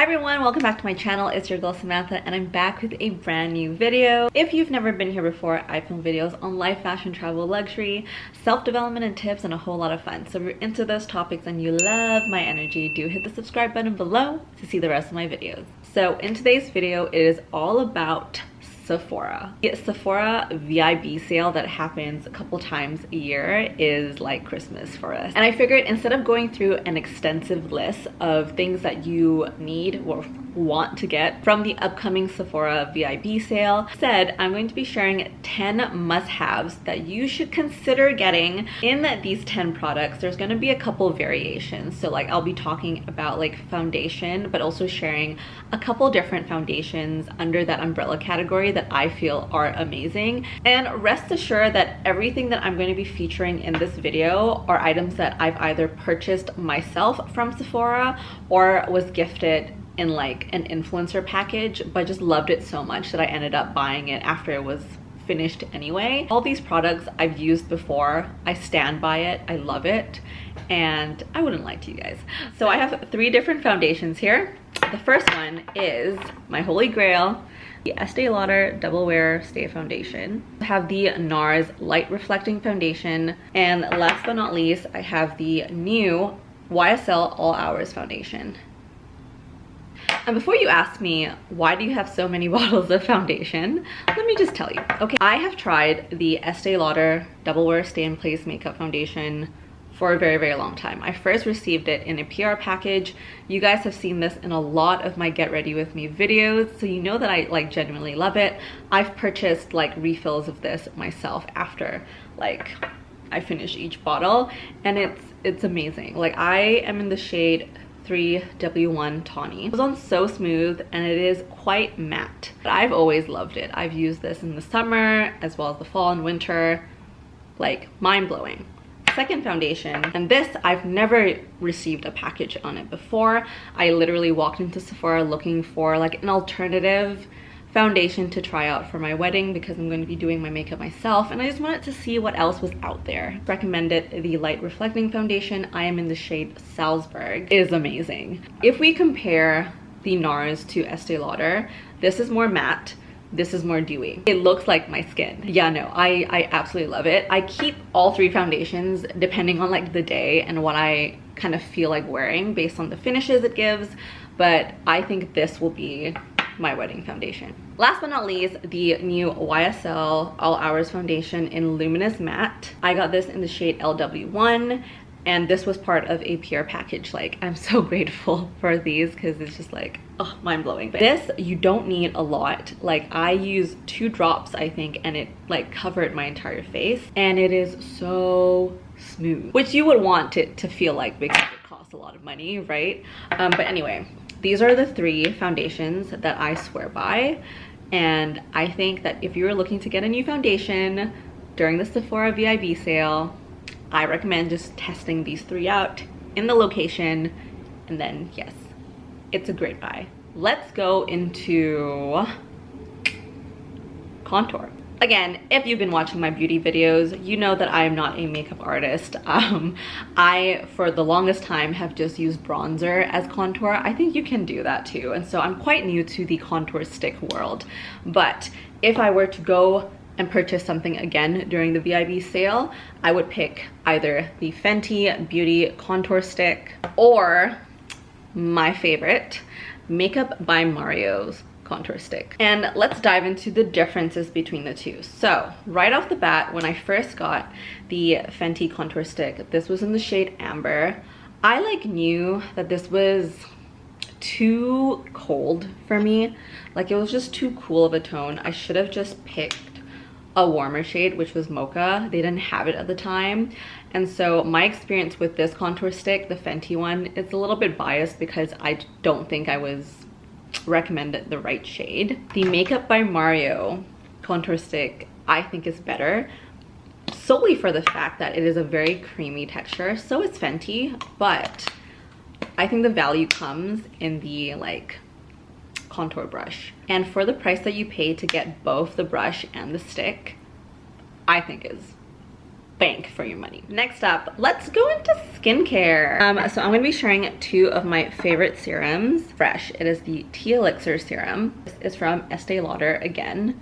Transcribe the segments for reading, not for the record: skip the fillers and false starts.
Hi everyone, welcome back to my channel. It's your girl Samantha and I'm back with a brand new video. If you've never been here before, I film videos on life, fashion, travel, luxury, self-development and tips, and a whole lot of fun. So if you're into those topics and you love my energy, do hit the subscribe button below to see the rest of my videos. So in today's video, it is all about Sephora. The Sephora VIB sale that happens a couple times a year is like Christmas for us. And I figured instead of going through an extensive list of things that you need or want to get from the upcoming Sephora VIB sale, instead I'm going to be sharing 10 must-haves that you should consider getting in these 10 products. There's going to be a couple variations. So like I'll be talking about like foundation, but also sharing a couple different foundations under that umbrella category that I feel are amazing. And rest assured that everything that I'm going to be featuring in this video are items that I've either purchased myself from Sephora or was gifted in like an influencer package, but just loved it so much that I ended up buying it after it was finished anyway. All these products I've used before. I stand by it. I love it. And I wouldn't lie to you guys. So I have 3 different foundations here. The first one is my holy grail, the Estee Lauder Double Wear Stay Foundation. I have the NARS Light Reflecting Foundation. And last but not least, I have the new YSL All Hours Foundation. And before you ask me, why do you have so many bottles of foundation? Let me just tell you. Okay, I have tried the Estee Lauder Double Wear Stay in Place Makeup Foundation for a very, very long time. I first received it in a PR package. You guys have seen this in a lot of my Get Ready With Me videos, so you know that I like genuinely love it. I've purchased like refills of this myself after like I finish each bottle, and it's amazing. Like I am in the shade 3W1 Tawny. It goes on so smooth and it is quite matte. But I've always loved it. I've used this in the summer as well as the fall and winter. Like mind-blowing. Second foundation, and this I've never received a package on it before. I literally walked into Sephora looking for like an alternative foundation to try out for my wedding because I'm going to be doing my makeup myself, and I just wanted to see what else was out there. Recommended the Light Reflecting Foundation. I am in the shade Salzburg. It is amazing. If we compare the NARS to Estee Lauder, this is more matte. This is more dewy. It looks like my skin. Yeah, no, I absolutely love it. I keep all 3 foundations depending on like the day and what I kind of feel like wearing based on the finishes it gives, but I think this will be my wedding foundation. Last but not least, the new YSL All Hours Foundation in Luminous Matte. I got this in the shade LW1, and this was part of a PR package. Like, I'm so grateful for these because it's just like, oh, mind-blowing. But this, you don't need a lot. Like, I used 2 drops, I think, and it like covered my entire face, and it is so smooth, which you would want it to feel like because it costs a lot of money, right? But anyway, these are the 3 foundations that I swear by, and I think that if you're looking to get a new foundation during the Sephora VIB sale, I recommend just testing these 3 out in the location, and then yes, it's a great buy. Let's go into contour. Again, if you've been watching my beauty videos, you know that I am not a makeup artist. I, for the longest time, have just used bronzer as contour. I think you can do that too. And so I'm quite new to the contour stick world. But if I were to go and purchase something again during the VIB sale, I would pick either the Fenty Beauty Contour Stick or my favorite, Makeup by Mario's contour stick. And let's dive into the differences between the 2. So right off the bat, when I first got the Fenty contour stick, this was in the shade Amber. I like knew that this was too cold for me. Like, it was just too cool of a tone. I should have just picked a warmer shade, which was Mocha. They didn't have it at the time. And so my experience with this contour stick, the Fenty one, it's a little bit biased because I don't think I was recommended the right shade. The Makeup by Mario contour stick I think is better solely for the fact that it is a very creamy texture. So is Fenty, but I think the value comes in the like contour brush, and for the price that you pay to get both the brush and the stick, I think is bank for your money. Next up, let's go into skincare. So I'm gonna be sharing two of my favorite serums. Fresh, it is the Tea Elixir serum. This is from Estee Lauder again.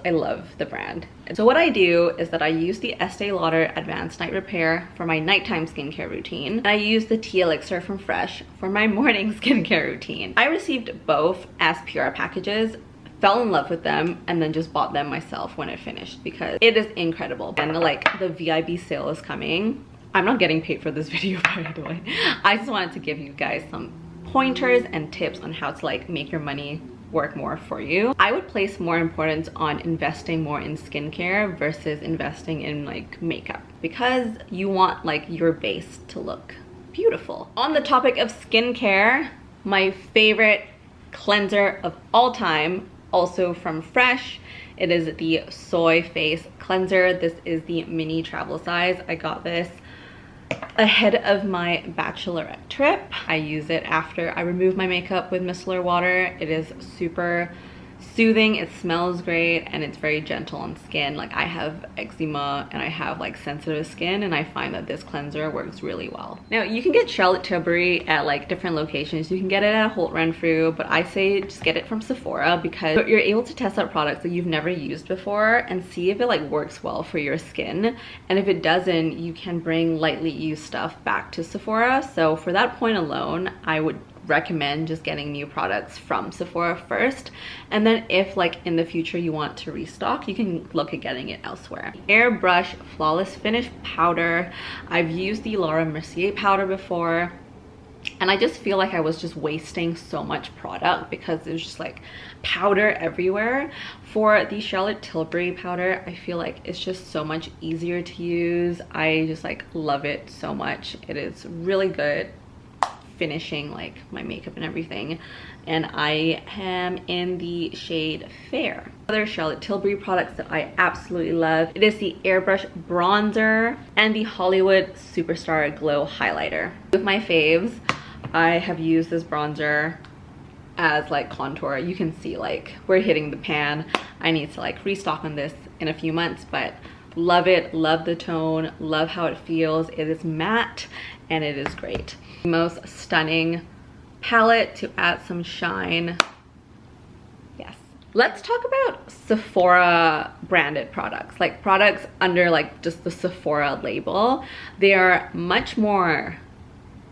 I love the brand. So what I do is that I use the Estee Lauder Advanced Night Repair for my nighttime skincare routine. And I use the Tea Elixir from Fresh for my morning skincare routine. I received both as PR packages, fell in love with them, and then just bought them myself when it finished because it is incredible. And like the VIB sale is coming. I'm not getting paid for this video, by the way. I just wanted to give you guys some pointers and tips on how to like make your money work more for you. I would place more importance on investing more in skincare versus investing in like makeup because you want like your base to look beautiful. On the topic of skincare, my favorite cleanser of all time, also from Fresh, it is the Soy Face Cleanser. This is the mini travel size. I got this ahead of my bachelorette trip. I use it after I remove my makeup with micellar water. It is super soothing, it smells great, and it's very gentle on skin. Like I have eczema and I have like sensitive skin, and I find that this cleanser works really well. Now you can get Charlotte Tilbury at like different locations. You can get it at Holt Renfrew, but I say just get it from Sephora because you're able to test out products that you've never used before and see if it like works well for your skin. And if it doesn't, you can bring lightly used stuff back to Sephora. So for that point alone, I would recommend just getting new products from Sephora first, and then if like in the future you want to restock, you can look at getting it elsewhere. Airbrush Flawless Finish Powder. I've used the Laura Mercier powder before, and I just feel like I was just wasting so much product because there's just like powder everywhere. For the Charlotte Tilbury powder, I feel like it's just so much easier to use. I just like love it so much. It is really good finishing like my makeup and everything, and I am in the shade Fair. Other Charlotte Tilbury products that I absolutely love, it is the Airbrush Bronzer and the Hollywood Superstar Glow Highlighter. With my faves, I have used this bronzer as like contour. You can see like we're hitting the pan. I need to like restock on this in a few months, but love it, love the tone, love how it feels. It is matte and it is great. Most stunning palette to add some shine. Yes. Let's talk about Sephora branded products, like products under like just the Sephora label. They are much more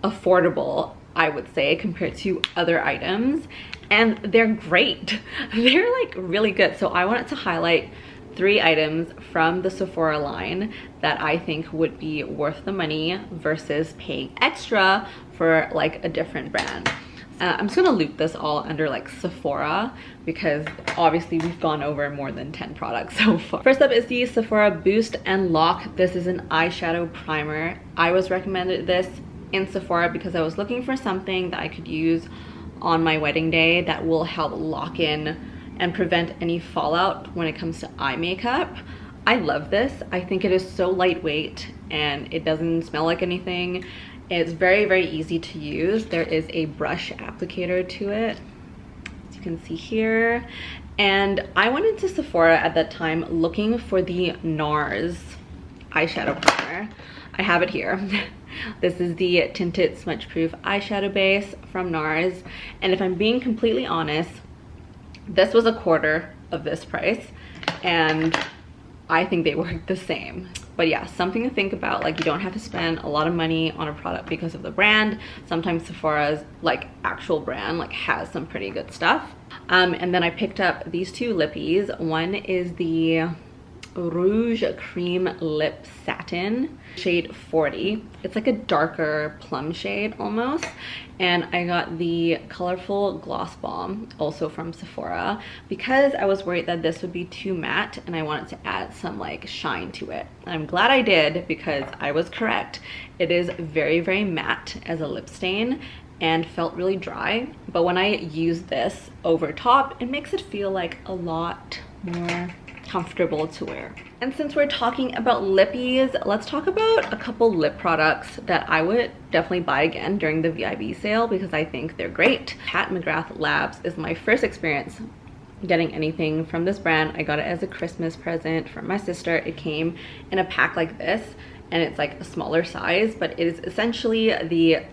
affordable, I would say, compared to other items, and they're great. They're like really good. So I wanted to highlight 3 items from the Sephora line that I think would be worth the money versus paying extra for like a different brand. I'm just gonna loop this all under like Sephora because obviously we've gone over more than 10 products so far. First up is the Sephora Boost and Lock. This is an eyeshadow primer. I was recommended this in Sephora because I was looking for something that I could use on my wedding day that will help lock in and prevent any fallout when it comes to eye makeup. I love this. I think it is so lightweight and it doesn't smell like anything. It's very, very easy to use. There is a brush applicator to it, as you can see here. And I went into Sephora at that time looking for the NARS eyeshadow primer. I have it here. This is the Tinted Smudge Proof eyeshadow base from NARS. And if I'm being completely honest, this was a quarter of this price, and I think they work the same. But yeah, something to think about. Like, you don't have to spend a lot of money on a product because of the brand. Sometimes Sephora's like actual brand like has some pretty good stuff. And then I picked up these 2 lippies. One is the Rouge Cream Lip Satin, shade 40. It's like a darker plum shade almost. And I got the Colorful Gloss Balm, also from Sephora, because I was worried that this would be too matte and I wanted to add some like shine to it. And I'm glad I did because I was correct. It is very, very matte as a lip stain and felt really dry. But when I use this over top, it makes it feel like a lot more comfortable to wear. And since we're talking about lippies, let's talk about a couple lip products that I would definitely buy again during the VIB sale because I think they're great. Pat McGrath Labs is my first experience getting anything from this brand. I got it as a Christmas present from my sister. It came in a pack like this, and it's like a smaller size, but it is essentially the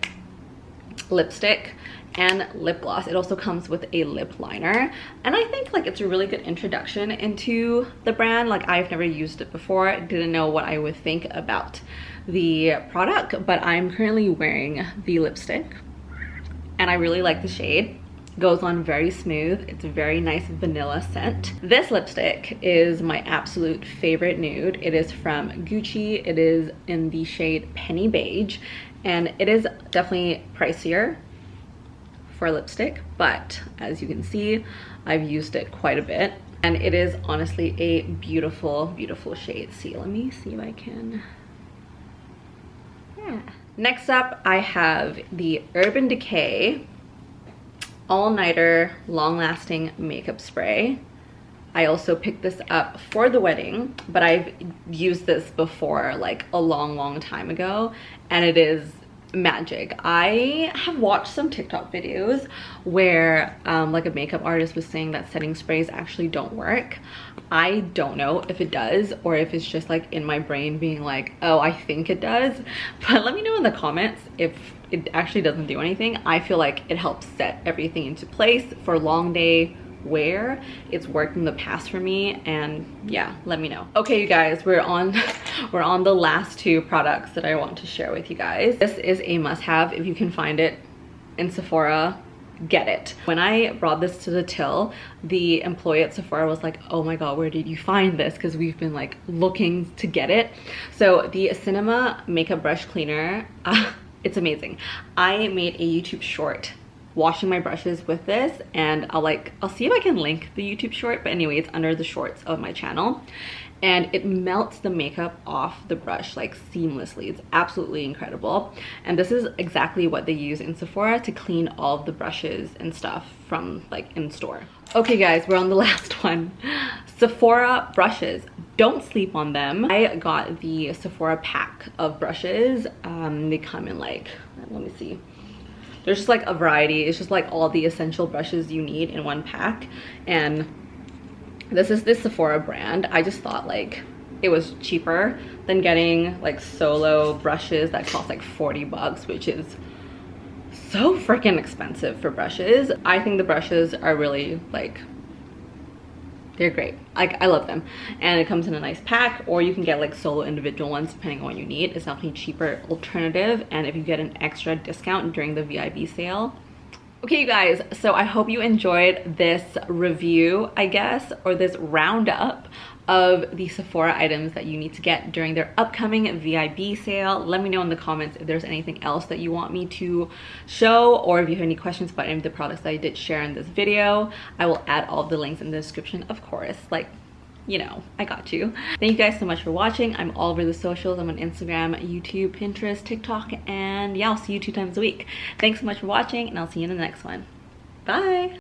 lipstick and lip gloss. It also comes with a lip liner, and I think like it's a really good introduction into the brand. Like, I've never used it before, didn't know what I would think about the product, but I'm currently wearing the lipstick and I really like the shade. Goes on very smooth. It's a very nice vanilla scent. This lipstick is my absolute favorite nude. It is from Gucci. It is in the shade Penny Beige, and it is definitely pricier for lipstick, but as you can see, I've used it quite a bit, and it is honestly a beautiful, beautiful shade. See, let me see if I can. Yeah. Next up, I have the Urban Decay All-Nighter Long-Lasting Makeup Spray. I also picked this up for the wedding, but I've used this before, like a long time ago, and it is magic. I have watched some TikTok videos where like a makeup artist was saying that setting sprays actually don't work. I don't know if it does or if it's just like in my brain being like, oh, I think it does, but let me know in the comments if it actually doesn't do anything. I feel like it helps set everything into place for long day wear. It's worked in the past for me, and yeah, let me know. Okay, you guys, we're on the last two products that I want to share with you guys. This is a must-have. If you can find it in Sephora, get it. When I brought this to the till, the employee at Sephora was like, oh my god, where did you find this? Because we've been like looking to get it. So the Cinema makeup brush cleaner, it's amazing. I made a YouTube short washing my brushes with this, and I'll see if I can link the YouTube short, but anyway, it's under the shorts of my channel, and it melts the makeup off the brush like seamlessly. It's absolutely incredible, and this is exactly what they use in Sephora to clean all of the brushes and stuff from like in store. Okay guys, we're on the last one. Sephora brushes, don't sleep on them. I got the Sephora pack of brushes. They come in like, let me see, there's just like a variety. It's just like all the essential brushes you need in one pack, and this is this Sephora brand. I just thought like it was cheaper than getting like solo brushes that cost like 40 bucks, which is so freaking expensive for brushes. I think the brushes are really like, they're great. Like, I love them, and it comes in a nice pack, or you can get like solo individual ones depending on what you need. It's definitely a cheaper alternative, and if you get an extra discount during the VIB sale. Okay, you guys, so I hope you enjoyed this review, I guess, or this roundup of the Sephora items that you need to get during their upcoming VIB sale. Let me know in the comments if there's anything else that you want me to show, or if you have any questions about any of the products that I did share in this video. I will add all of the links in the description, of course. Like, you know, I got you. Thank you guys so much for watching. I'm all over the socials. I'm on Instagram, YouTube, Pinterest, TikTok, and yeah, I'll see you 2 times a week. Thanks so much for watching, and I'll see you in the next one. Bye!